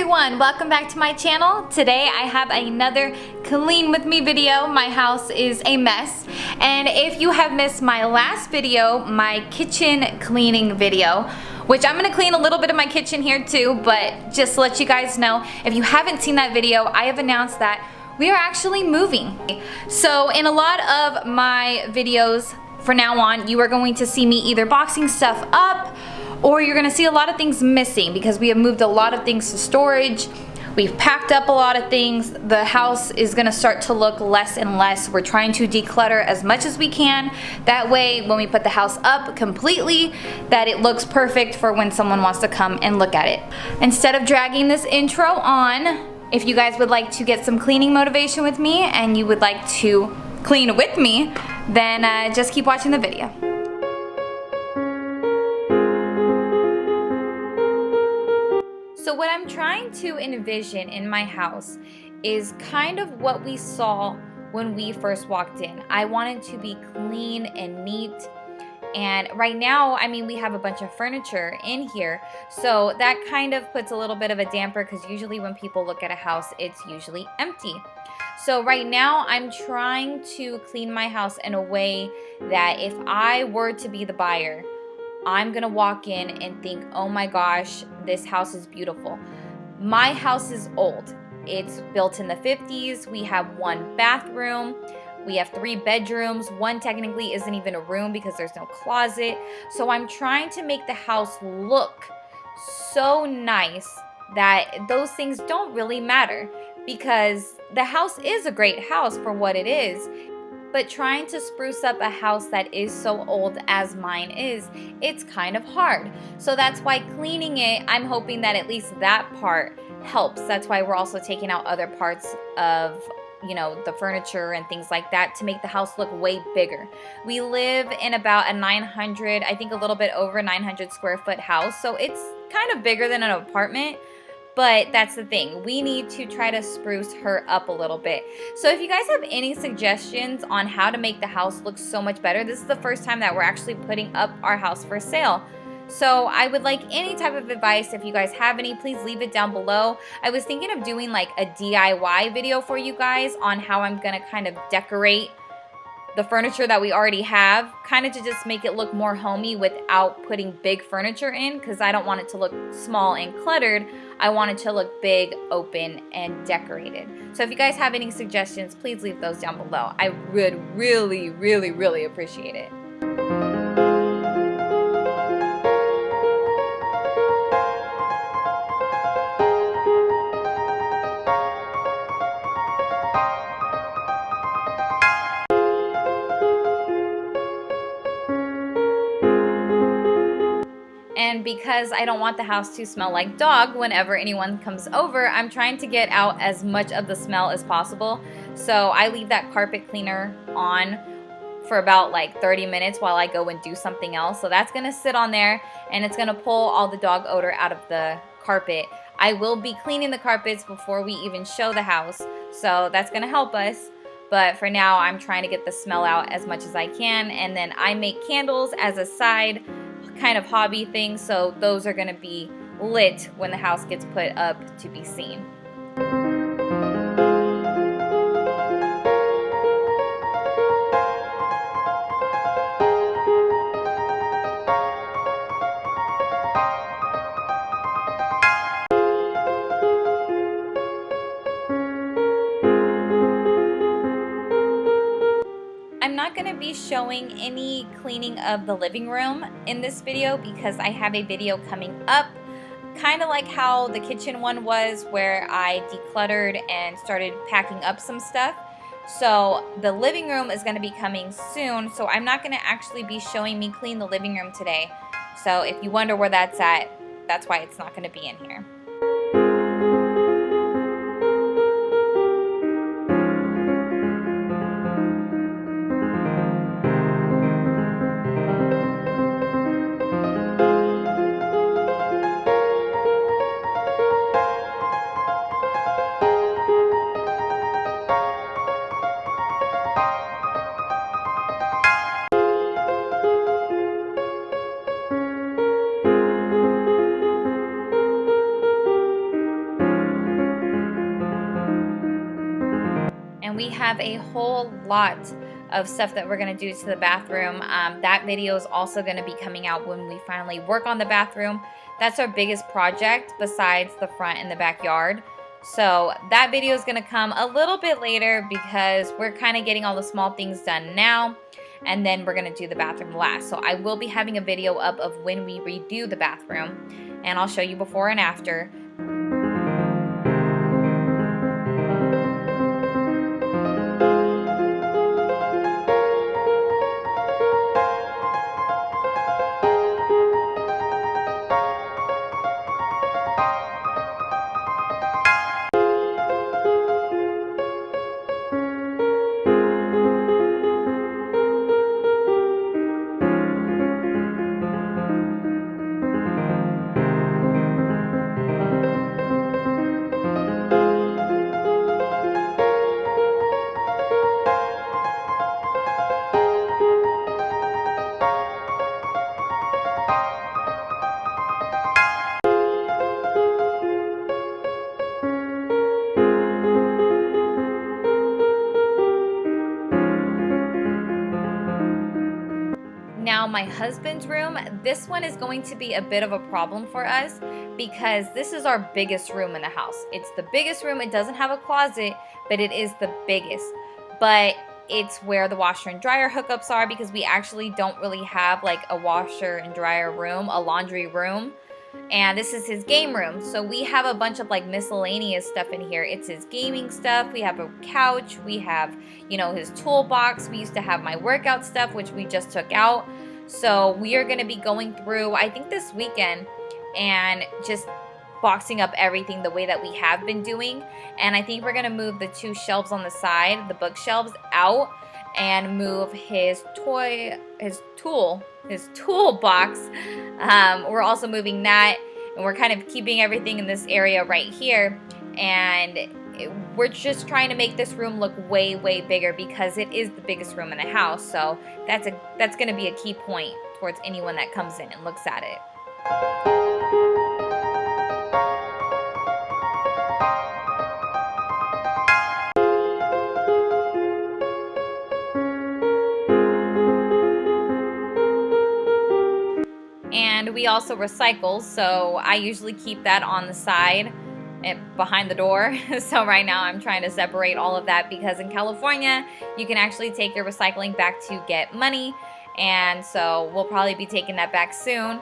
everyone, welcome back to my channel. Today I have another clean with me video. My house is a mess, and if you have missed my last video, my kitchen cleaning video, which I'm gonna clean a little bit of my kitchen here too, but just to let you guys know, if you haven't seen that video, I have announced that we are actually moving. So in a lot of my videos from now on, you are going to see me either boxing stuff up, or you're gonna see a lot of things missing because we have moved a lot of things to storage. We've packed up a lot of things. The house is gonna start to look less and less. We're trying to declutter as much as we can. That way, when we put the house up completely, that it looks perfect for when someone wants to come and look at it. Instead of dragging this intro on, if you guys would like to get some cleaning motivation with me and you would like to clean with me, then just keep watching the video. So what I'm trying to envision in my house is kind of what we saw when we first walked in. I want it to be clean and neat. And right now, I mean, we have a bunch of furniture in here. So that kind of puts a little bit of a damper because usually when people look at a house, it's usually empty. So right now, I'm trying to clean my house in a way that if I were to be the buyer, I'm gonna walk in and think, oh my gosh, this house is beautiful. My house is old. It's built in the 50s. We have one bathroom. We have 3 bedrooms. One technically isn't even a room because there's no closet. So I'm trying to make the house look so nice that those things don't really matter because the house is a great house for what it is. But trying to spruce up a house that is so old as mine is, it's kind of hard. So that's why cleaning it, I'm hoping that at least that part helps. That's why we're also taking out other parts of, you know, the furniture and things like that to make the house look way bigger. We live in about a 900, I think a little bit over 900 square foot house. So it's kind of bigger than an apartment. But that's the thing, we need to try to spruce her up a little bit. So if you guys have any suggestions on how to make the house look so much better, this is the first time that we're actually putting up our house for sale. So I would like any type of advice. If you guys have any, please leave it down below. I was thinking of doing like a DIY video for you guys on how I'm gonna kind of decorate the furniture that we already have, kind of to just make it look more homey without putting big furniture in, because I don't want it to look small and cluttered. I want it to look big, open, and decorated. So if you guys have any suggestions, please leave those down below. I would really, really, really appreciate it. And because I don't want the house to smell like dog whenever anyone comes over, I'm trying to get out as much of the smell as possible. So I leave that carpet cleaner on for about like 30 minutes while I go and do something else. So that's gonna sit on there and it's gonna pull all the dog odor out of the carpet. I will be cleaning the carpets before we even show the house. So that's gonna help us. But for now, I'm trying to get the smell out as much as I can. And then I make candles as a side kind of hobby thing, so those are going to be lit when the house gets put up to be seen. I'm not going to be showing any cleaning of the living room in this video because I have a video coming up, kind of like how the kitchen one was, where I decluttered and started packing up some stuff. So the living room is going to be coming soon, so I'm not going to actually be showing me clean the living room today. So if you wonder where that's at, that's why it's not going to be in here. we have a whole lot of stuff that we're going to do to the bathroom. That video is also going to be coming out when we finally work on the bathroom. That's our biggest project besides the front and the backyard. So that video is going to come a little bit later because we're kind of getting all the small things done now, and then we're going to do the bathroom last. So I will be having a video up of when we redo the bathroom, and I'll show you before and after. Now my husband's room, this one is going to be a bit of a problem for us because this is our biggest room in the house. It's the biggest room. It doesn't have a closet, but it is the biggest. But it's where the washer and dryer hookups are because we actually don't really have like a washer and dryer room, a laundry room. And this is his game room. So we have a bunch of like miscellaneous stuff in here. It's his gaming stuff. We have a couch. We have, you know, his toolbox. We used to have my workout stuff, which we just took out. So we are going to be going through, I think this weekend, and just boxing up everything the way that we have been doing. And I think we're going to move the two shelves on the side, the bookshelves, out and move his toolbox. We're also moving that, and we're kind of keeping everything in this area right here. And we're just trying to make this room look way, way bigger because it is the biggest room in the house. So that's going to be a key point towards anyone that comes in and looks at it. And we also recycle, so I usually keep that on the side behind the door. So right now I'm trying to separate all of that because in California you can actually take your recycling back to get money, and so we'll probably be taking that back soon.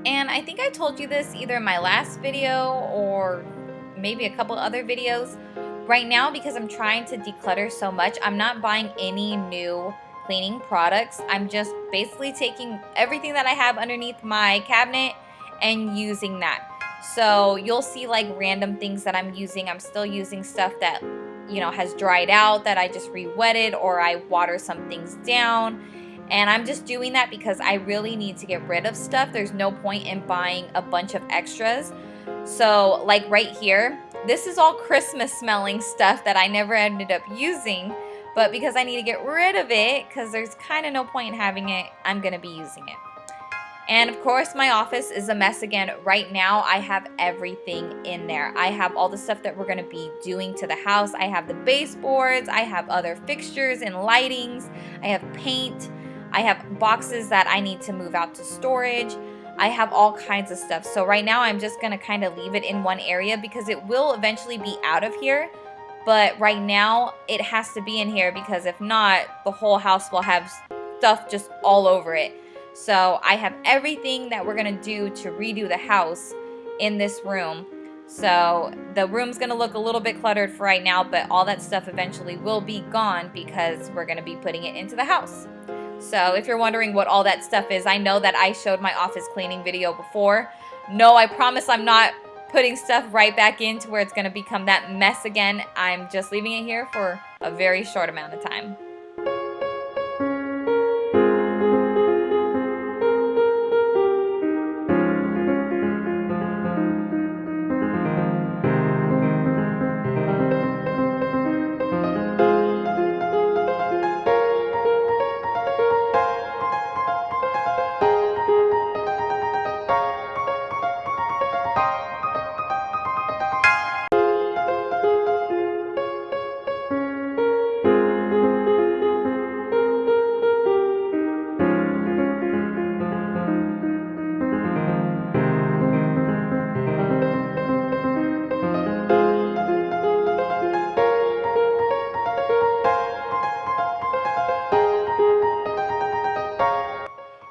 And I think I told you this either in my last video or maybe a couple other videos. Right now, because I'm trying to declutter so much, I'm not buying any new cleaning products. I'm just basically taking everything that I have underneath my cabinet and using that. So you'll see like random things that I'm using. I'm still using stuff that, you know, has dried out that I just re-wetted, or I water some things down. And I'm just doing that because I really need to get rid of stuff. There's no point in buying a bunch of extras. So like right here, this is all Christmas smelling stuff that I never ended up using. But because I need to get rid of it, because there's kind of no point in having it, I'm going to be using it. And of course, my office is a mess again. Right now, I have everything in there. I have all the stuff that we're going to be doing to the house. I have the baseboards. I have other fixtures and lightings. I have paint. I have boxes that I need to move out to storage. I have all kinds of stuff. So right now, I'm just going to kind of leave it in one area because it will eventually be out of here. But right now, it has to be in here because if not, the whole house will have stuff just all over it. So I have everything that we're going to do to redo the house in this room. So the room's going to look a little bit cluttered for right now, but all that stuff eventually will be gone because we're going to be putting it into the house. So if you're wondering what all that stuff is, I know that I showed my office cleaning video before. No, I promise I'm not putting stuff right back into where it's going to become that mess again. I'm just leaving it here for a very short amount of time.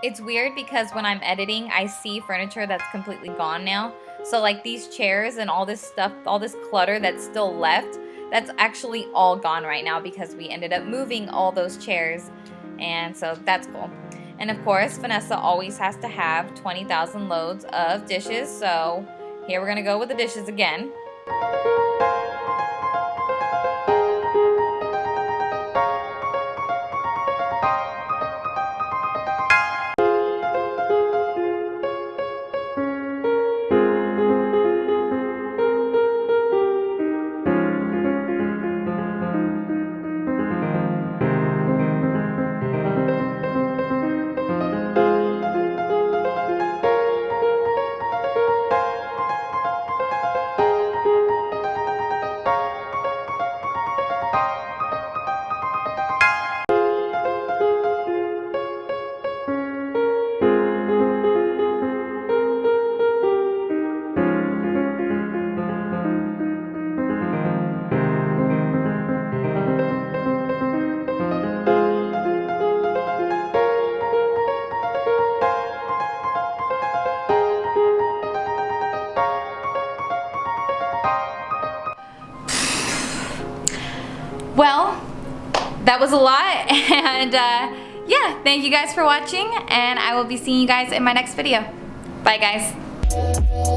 It's weird because when I'm editing, I see furniture that's completely gone now. So like these chairs and all this stuff, all this clutter that's still left, that's actually all gone right now because we ended up moving all those chairs. And so that's cool. And of course, Vanessa always has to have 20,000 loads of dishes. So here we're gonna go with the dishes again. Well, that was a lot, and yeah, thank you guys for watching, and I will be seeing you guys in my next video. Bye, guys.